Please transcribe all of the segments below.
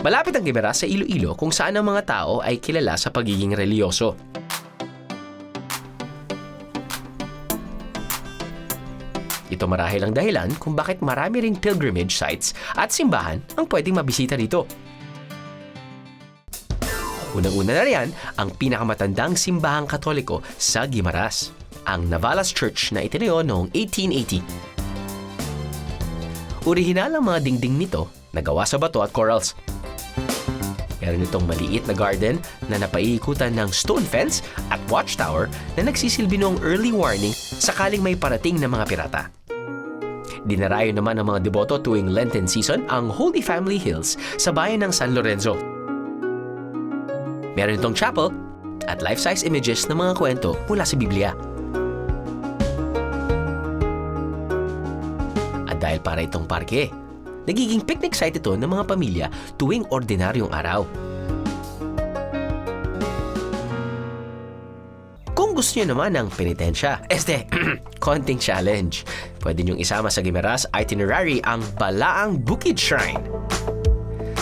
Malapit ang Guimaras sa Iloilo kung saan ang mga tao ay kilala sa pagiging reliyoso. Ito marahil ang dahilan kung bakit marami ring pilgrimage sites at simbahan ang pwedeng mabisita dito. Unang-una na riyan ang pinakamatandang simbahang Katoliko sa Guimaras, ang Navalas Church na itinayo noong 1880. Orihinal ang mga dingding nito na gawa sa bato at corals. Meron itong maliit na garden na napaiikutan ng stone fence at watchtower na nagsisilbi noong early warning sakaling may parating na mga pirata. Dinarayo naman ng mga deboto tuwing Lenten season ang Holy Family Hills sa bayan ng San Lorenzo. Meron itong chapel at life-size images ng mga kwento mula sa Biblia. At dahil para itong parke, nagiging picnic site ito ng mga pamilya tuwing ordinaryong araw. Kung gusto nyo naman ng penitensya, konting challenge, pwede nyong isama sa Guimaras itinerary ang Balaang Bukid Shrine.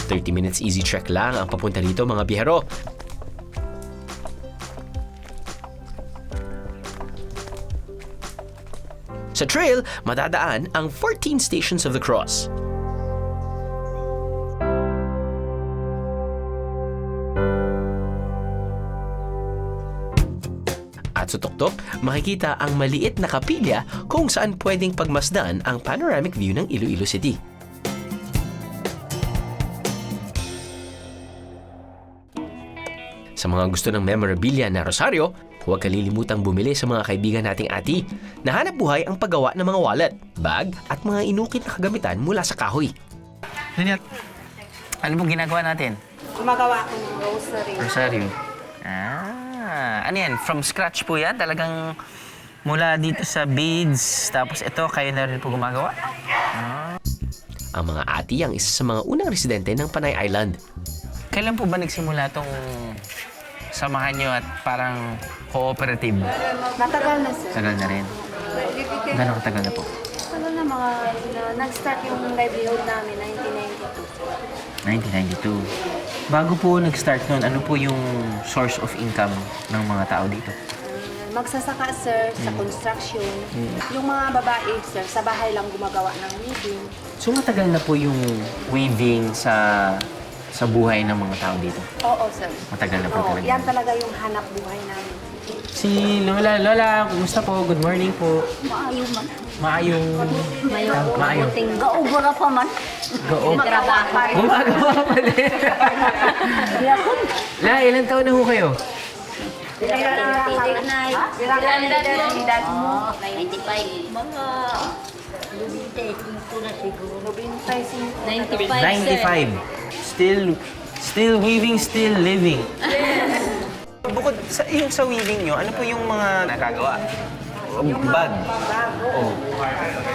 30 minutes easy trek lang ang papunta dito mga bihero. Sa trail, madadaan ang 14 Stations of the Cross. At sa tuktok, makikita ang maliit na kapilya kung saan pwedeng pagmasdan ang panoramic view ng Iloilo City. Sa mga gusto ng memorabilia na rosaryo, huwag kalilimutang bumili sa mga kaibigan nating ati. Nahanap buhay ang paggawa ng mga wallet, bag at mga inukit na kagamitan mula sa kahoy. Linyat, ano pong ginagawa natin? Gumagawa ako ng rosary. Rosaryo. Ano yan? From scratch po yan? Talagang mula dito sa beads, tapos ito, kayo na rin po gumagawa? Ang mga ati ang isa sa mga unang residente ng Panay Island. Kailan po ba nagsimula itong samahan nyo at parang cooperative? Matagal na, sir. Tagal na rin. Gano'ng katagal na po? Tagal na nag-start yung livelihood namin, 1992. 1992. Bago po nag-start noon, ano po yung source of income ng mga tao dito? Magsasaka, sir, sa construction. Yung mga babae, sir, sa bahay lang gumagawa ng weaving. So matagal na po yung weaving sa buhay ng mga tao dito? Oo, sir. Matagal na po Oo, talaga. yan talaga yung hanap buhay namin. Si Lola, Lola, kumusta po? Good morning po. Maayo man. Maayong... Maayo. Gaubura pa man. Goo. Trabaho. Gumagawa pa din. La, ilang taon na ho kayo? Edad mo? 95. Mga... 95 na siguro. 95. 95. Still weaving, still living. Bukod sa yung sa weaving nyo, ano po yung mga nakagawa? Bag. Oh.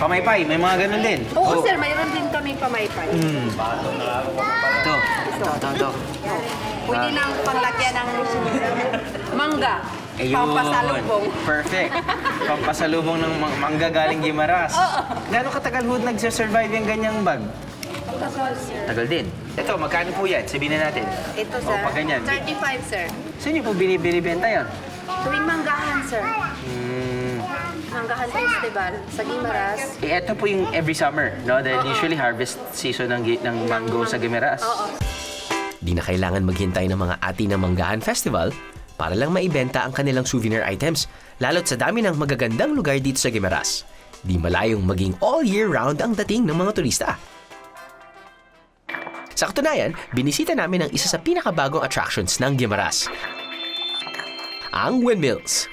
Pamaypay, may mga ganun din. Oo, sir, mayroon din kami pamaypay. Ito. Ito. Pwede nang panglagyan ng mangga. Ayun. Pampasalubong. Perfect. Pampasalubong ng mangga galing Guimaras. Gano'ng katagal ho nagsasurvive yung ganyang bag? Tagal din. Ito, magkano po yan? Sabihin na natin. Ito, O, sir. pag ganyan. 35, sir. Saan niyo po binibenta yan? Tuwing manggahan, sir. Manggahan Festival sa Guimaras. Ito po yung every summer, no? Dahil usually harvest season ng mango sa Guimaras. Oo. Di na kailangan maghintay ng mga ati ng Manggahan Festival para lang maibenta ang kanilang souvenir items, lalo't sa dami ng magagandang lugar dito sa Guimaras. Di malayong maging all year round ang dating ng mga turista. Sa katunayan, binisita namin ang isa sa pinakabagong attractions ng Guimaras, ang windmills.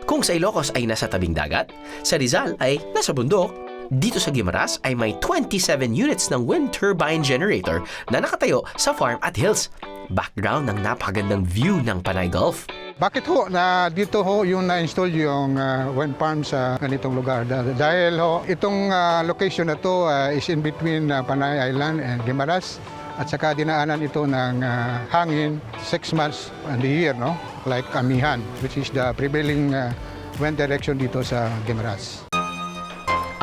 Kung sa Ilocos ay nasa tabing dagat, sa Rizal ay nasa bundok, dito sa Guimaras ay may 27 units ng wind turbine generator na nakatayo sa farm at hills. Background ng napakagandang view ng Panay Gulf. Bakit ho na dito ho yung na-install yung wind farm sa ganitong lugar? Dahil ho, itong location na to is in between Panay Island and Guimaras. At saka dinaanan ito ng hangin 6 months in the year, no? Like amihan, which is the prevailing wind direction dito sa Guimaras.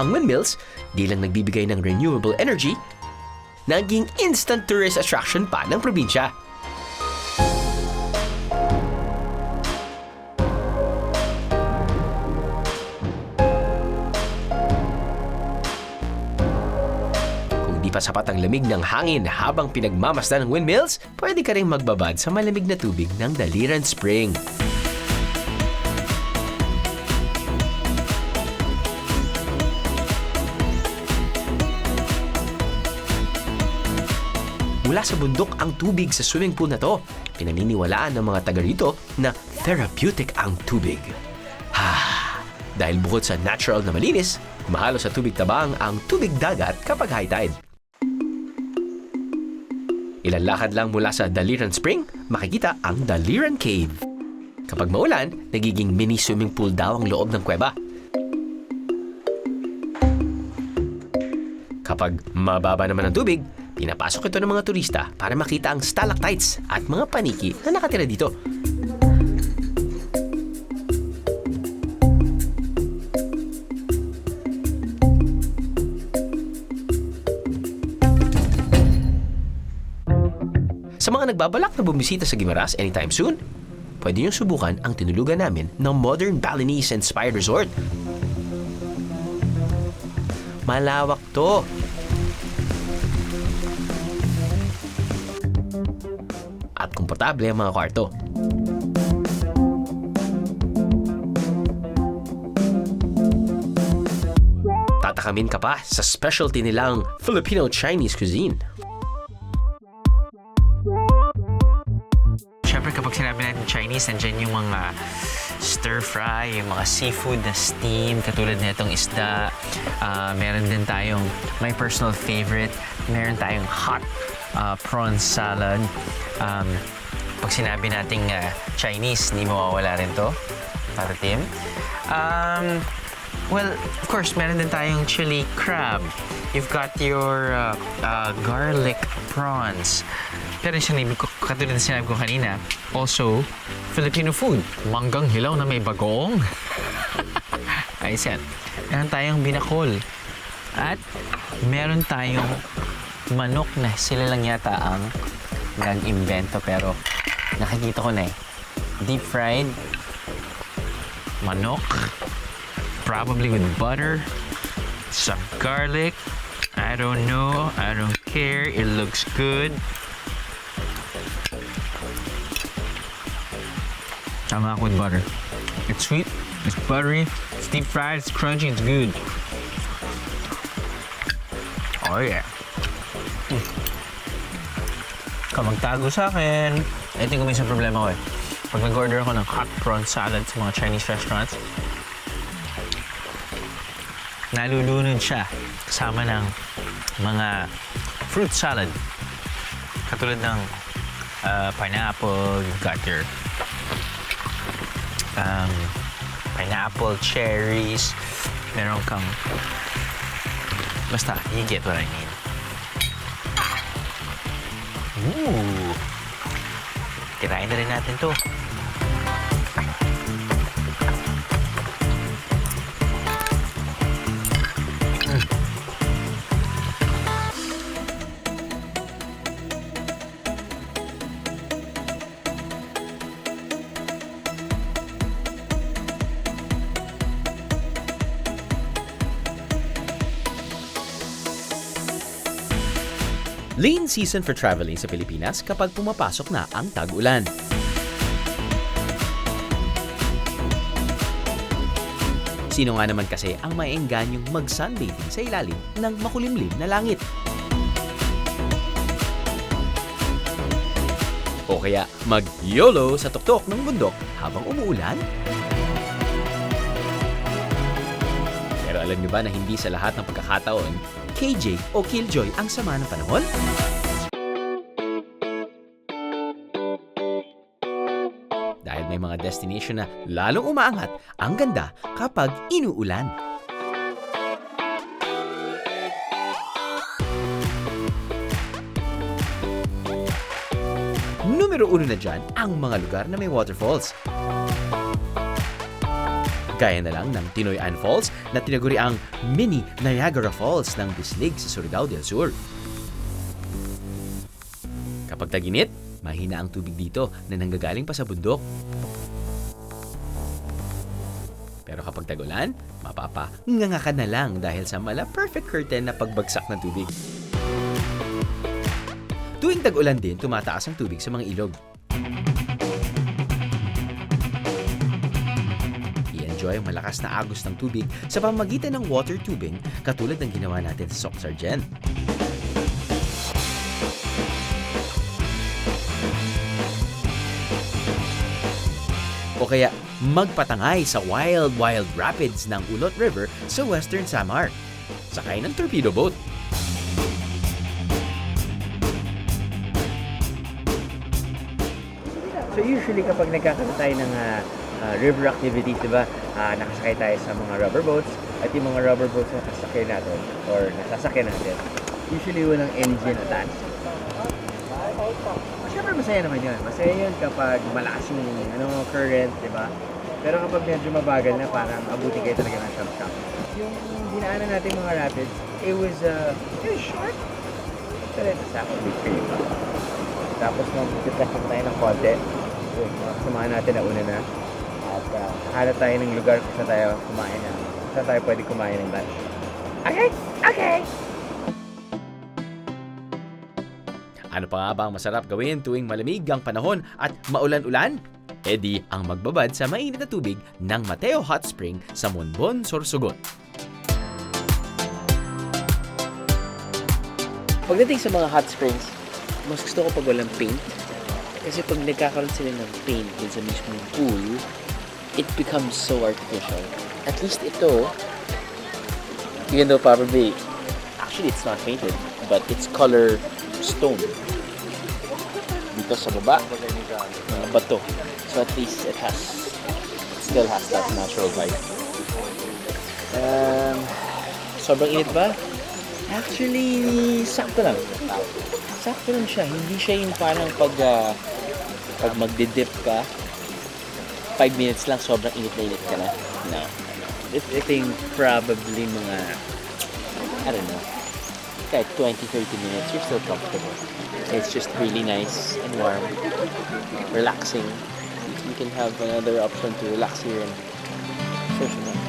Ang windmills, di lang nagbibigay ng renewable energy, naging instant tourist attraction pa ng probinsya. Kung di pa sapat ang lamig ng hangin habang pinagmamasdan ng windmills, pwede ka rin magbabad sa malamig na tubig ng Daliran Spring. Mula sa bundok ang tubig sa swimming pool na to. Pinaniniwalaan ng mga taga rito na therapeutic ang tubig. Dahil bukod sa natural na malinis, mahalo sa tubig tabang ang tubig dagat kapag high tide. Ilan lakad lang mula sa Daliran Spring, makikita ang Daliran Cave. Kapag maulan, nagiging mini swimming pool daw ang loob ng kuweba. Kapag mababa naman ang tubig, pinapasok ito ng mga turista para makita ang stalactites at mga paniki na nakatira dito. Sa mga nagbabalak na bumisita sa Guimaras anytime soon, pwede niyong subukan ang tinulugan namin ng modern Balinese-inspired resort. Malawak to. At komportable ang mga kwarto. Tatakamin ka pa sa specialty nilang Filipino-Chinese cuisine. Siyempre kapag sinabi natin Chinese, nandiyan yung mga stir-fry, yung mga seafood na steam, katulad na itong isda. Meron din tayong, my personal favorite, meron tayong hot prawn salad. Pag sinabi nating Chinese, hindi mawawala rin to. Para Tim. Well, of course, meron din tayong chili crab. You've got your garlic prawns. Pero katulad na sinabi ko kanina, also, Filipino food. Manggang hilaw na may bagong. I said, meron tayong binakol. At meron tayong manok na sila lang yata ang nag-invento pero nakikita ko na eh. Deep fried manok, probably with butter, some garlic. I don't know, I don't care. It looks good. Tama ako with butter. It's sweet, it's buttery, it's deep fried, it's crunchy, it's good. Oh yeah. Magtago sa akin. Ito yung isang problema ko eh. Pag nag-order ako ng hot prawn salad sa mga Chinese restaurants, nalulunod siya kasama ng mga fruit salad. Katulad ng pineapple, you've got your pineapple, cherries, meron kang basta, you get what I mean. Ooh. Tirahin na rin natin to. Lean season for traveling sa Pilipinas kapag pumapasok na ang tag-ulan. Sino nga naman kasi ang maiengganyong mag-sunbathing sa ilalim ng makulimlim na langit? O kaya mag-YOLO sa tuktok ng bundok habang umuulan? Pero alam niyo ba na hindi sa lahat ng pagkakataon, KJ o Killjoy ang sama ng panahon? Dahil may mga destination na lalong umaangat ang ganda kapag inuulan. Numero 1 na dyan ang mga lugar na may waterfalls. Gaya na lang ng Tinoy Ann Falls na tinaguri ang mini Niagara Falls ng Bislig sa Surigao del Sur. Kapag tag-init, mahina ang tubig dito na nanggagaling pa sa bundok. Pero kapag tag-ulan, mapapanganga ka na lang dahil sa perfect curtain na pagbagsak ng tubig. Tuwing tag-ulan din, tumataas ang tubig sa mga ilog. I-enjoy ang malakas na agos ng tubig sa pamamagitan ng water tubing katulad ng ginawa natin sa Soc Sargent. O kaya magpatangay sa wild rapids ng Ulot River sa Western Samar. Sakay ng torpedo boat. So usually kapag nagkakaroon tayo ng river activities, di ba, nakasakay tayo sa mga rubber boats at yung mga rubber boats na nasasakay natin or nasasakyan natin, usually walang engine attached. Siyempre masaya naman yun. Masaya yun kapag malakas yung current, di ba? Pero kapag medyo mabagal na, parang abuti kayo talaga ng shock. Yung dinaanan natin mga rapids, it was short. Pero it's actually pretty fun. Tapos mag-depression tayo ng konti. Samahan natin na una na. At hanap tayo ng lugar kung saan tayo kumain na. Saan tayo pwede kumain ng lunch. Okay? Okay! Ano pa nga ba ang masarap gawin tuwing malamig ang panahon at maulan-ulan? E di ang magbabad sa mainit na tubig ng Mateo Hot Spring sa Monbon, Sorsogon. Pagdating sa mga hot springs, mas gusto ko pag walang paint. Kasi pag nagkakaroon sila ng paint dun sa mismong pool, it becomes so artificial. At least ito, even though probably, actually it's not painted, but it's color stone. Dito sa baba, mga bato. So at least it still has that natural vibe. Sobrang init ba? Actually, sakto lang. Sakto lang siya. Hindi siya yung parang pag magdidip ka, 5 minutes lang, sobrang init na init ka na. No. I think probably mga, I don't know, kahit 20-30 minutes, you're still comfortable. It's just really nice and warm, relaxing. You can have another option to relax here and socialize.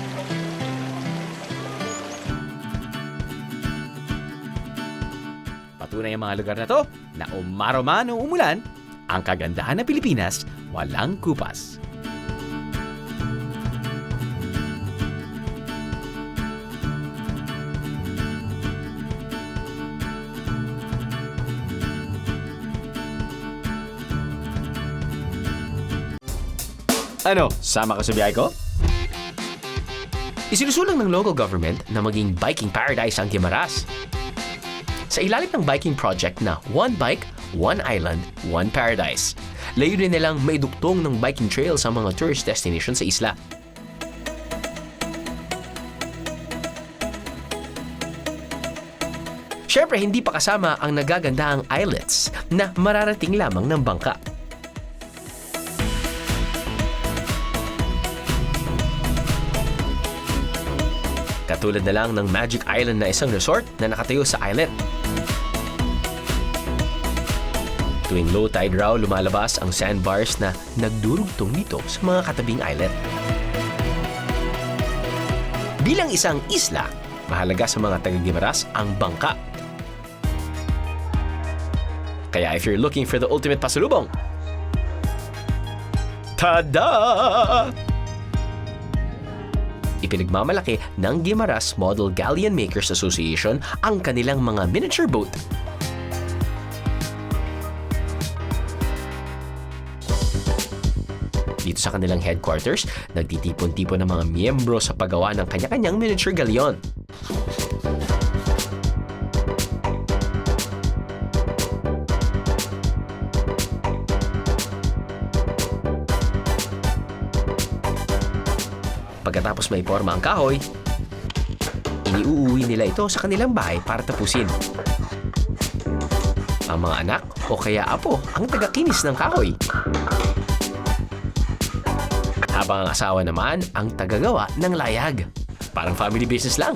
Patunay ang mga lugar na to na umaraw man o umulan, ang kagandahan ng Pilipinas walang kupas. Ano, sama ka sa biyahe ko? Isinusulong ng local government na maging biking paradise ang Guimaras. Sa ilalim ng biking project na One Bike, One Island, One Paradise. Layunin nilang maiduktong ng biking trail sa mga tourist destination sa isla. Siyempre, hindi pa kasama ang nagagandahang islets na mararating lamang ng bangka. Katulad na lang ng Magic Island na isang resort na nakatayo sa islet. Tuwing low tide raw, lumalabas ang sandbars na nagdurugtong nito sa mga katabing islet. Bilang isang isla, mahalaga sa mga taga-Guimaras ang bangka. Kaya if you're looking for the ultimate pasalubong, tada! Ipinagmamalaki ng Guimaras Model Galleon Makers Association ang kanilang mga miniature boat. Dito sa kanilang headquarters, nagtitipon-tipon ng mga miyembro sa paggawa ng kanya-kanyang miniature galleon. Pagkatapos may forma ang kahoy, iniuuwi nila ito sa kanilang bahay para tapusin. Ang mga anak o kaya apo ang tagakinis ng kahoy. Habang ang asawa naman ang tagagawa ng layag. Parang family business lang.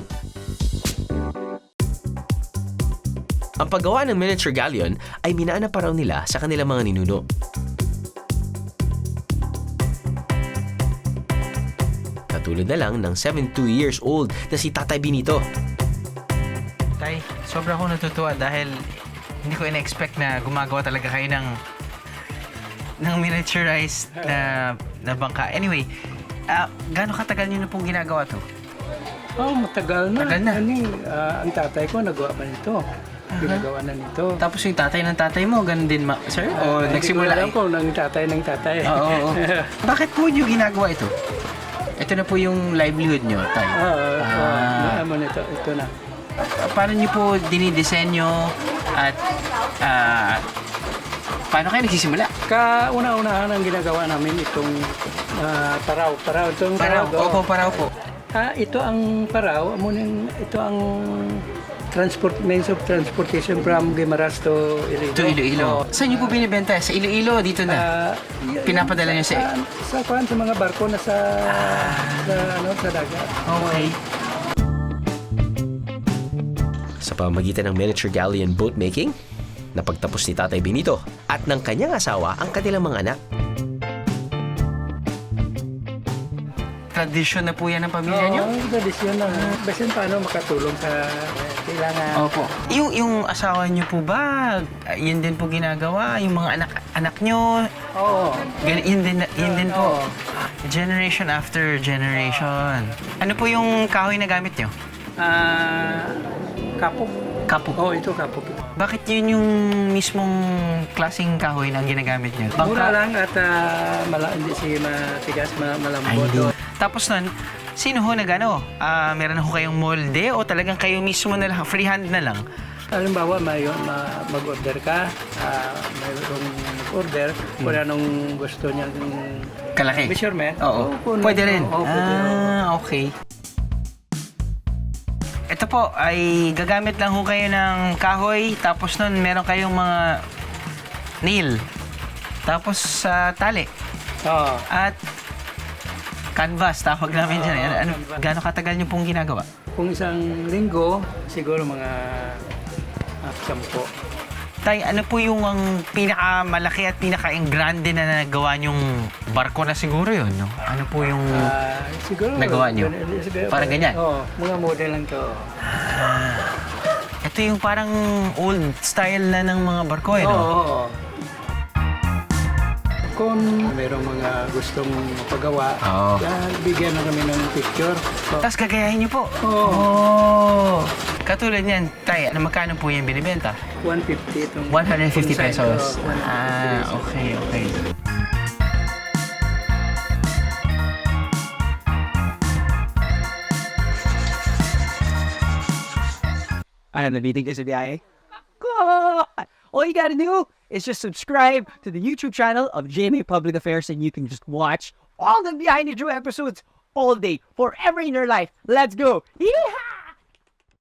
Ang paggawa ng miniature galleon ay minaana pa raw nila sa kanilang mga ninuno. Katulad na lang ng 72 years old na si Tatay Benito. Tay, sobra akong natutuwa dahil hindi ko in-expect na gumagawa talaga kayo ng miniaturized na bangka. Anyway, gaano katagal niyo na pong ginagawa to? Oh, matagal na. Tagal na. Ang tatay ko nagawa pa nito. Ginagawa na nito. Tapos yung tatay ng tatay mo, ganun din, sir? O nagsimula? Hindi ko alam kung ng tatay ng tatay. Oo. Bakit po niyo ginagawa ito? Ito na po yung livelihood niyo, tay. Ito na. Paano niyo po dinidisenyo at paano kayo nagsisimula? Kauna-unahan ang ginagawa namin itong paraw. Itong Paraw. paraw. Opo, paraw po. Ito ang paraw. Ito ang means of transportation from Guimaras to Iloilo. Ito Iloilo. Saan niyo po binibenta? Sa Iloilo, dito na? Pinapadala niyo sa... Sa mga barko na sa dagat. Okay. Sa pamamagitan ng miniature galleon boat making, napagtapos ni Tatay Benito at ng kanyang asawa ang kanilang mga anak. Tradisyon na po yan ng pamilya niyo? Oo, tradisyon na. Basta paano makatulong sa kailangan. Opo. Yung asawa niyo po ba, yun din po ginagawa? Yung mga anak niyo? Oo. Yun din po. Generation after generation. Ano po yung kahoy na gamit niyo? Kapok. Kapok. Oo, ito kapok. Bakit yun yung mismong klaseng kahoy na ginagamit niyo? Mura lang at hindi siya matigas, malambot. Tapos nun, sino ho nag-ano? Meron ho kayong molde o talagang kayo mismo na lang, freehand na lang? Halimbawa, mag-order ka, mayroong mag-order, kung anong gusto niyang Kalaki? measurement. Oo. Pwede rin? Oo, pwede rin. Okay. Ito po, ay gagamit lang ho kayo ng kahoy, tapos nun meron kayong mga nail, tapos tali, Oo. at canvas, tawag namin dyan. Gaano katagal niyo pong ginagawa? Kung isang linggo, siguro mga 10. Tay, ano po yung ang pinakamalaki at pinaka-engrande na nagawa niyong barko na siguro yun, no? Ano po yung Siguro nagawa niyo? Parang ganyan? Oo, mga model lang to. Ito yung parang old style na ng mga barko, eh, no? Oo. Kung mayroong mga gustong mapagawa, Oo. bigyan na kami ng picture. Tapos gagayahin niyo po? Oo. Oh. Katulad niyan, tay, magkano po yung binibenta? 150 itong 150 full size, pesos. 150 pesos. Okay. Ano, nabitig ka sa biyahe? God! All you gotta do is just subscribe to the YouTube channel of GMA Public Affairs and you can just watch all the Behind the Drew episodes all day, forever in your life. Let's go! Yeehaw!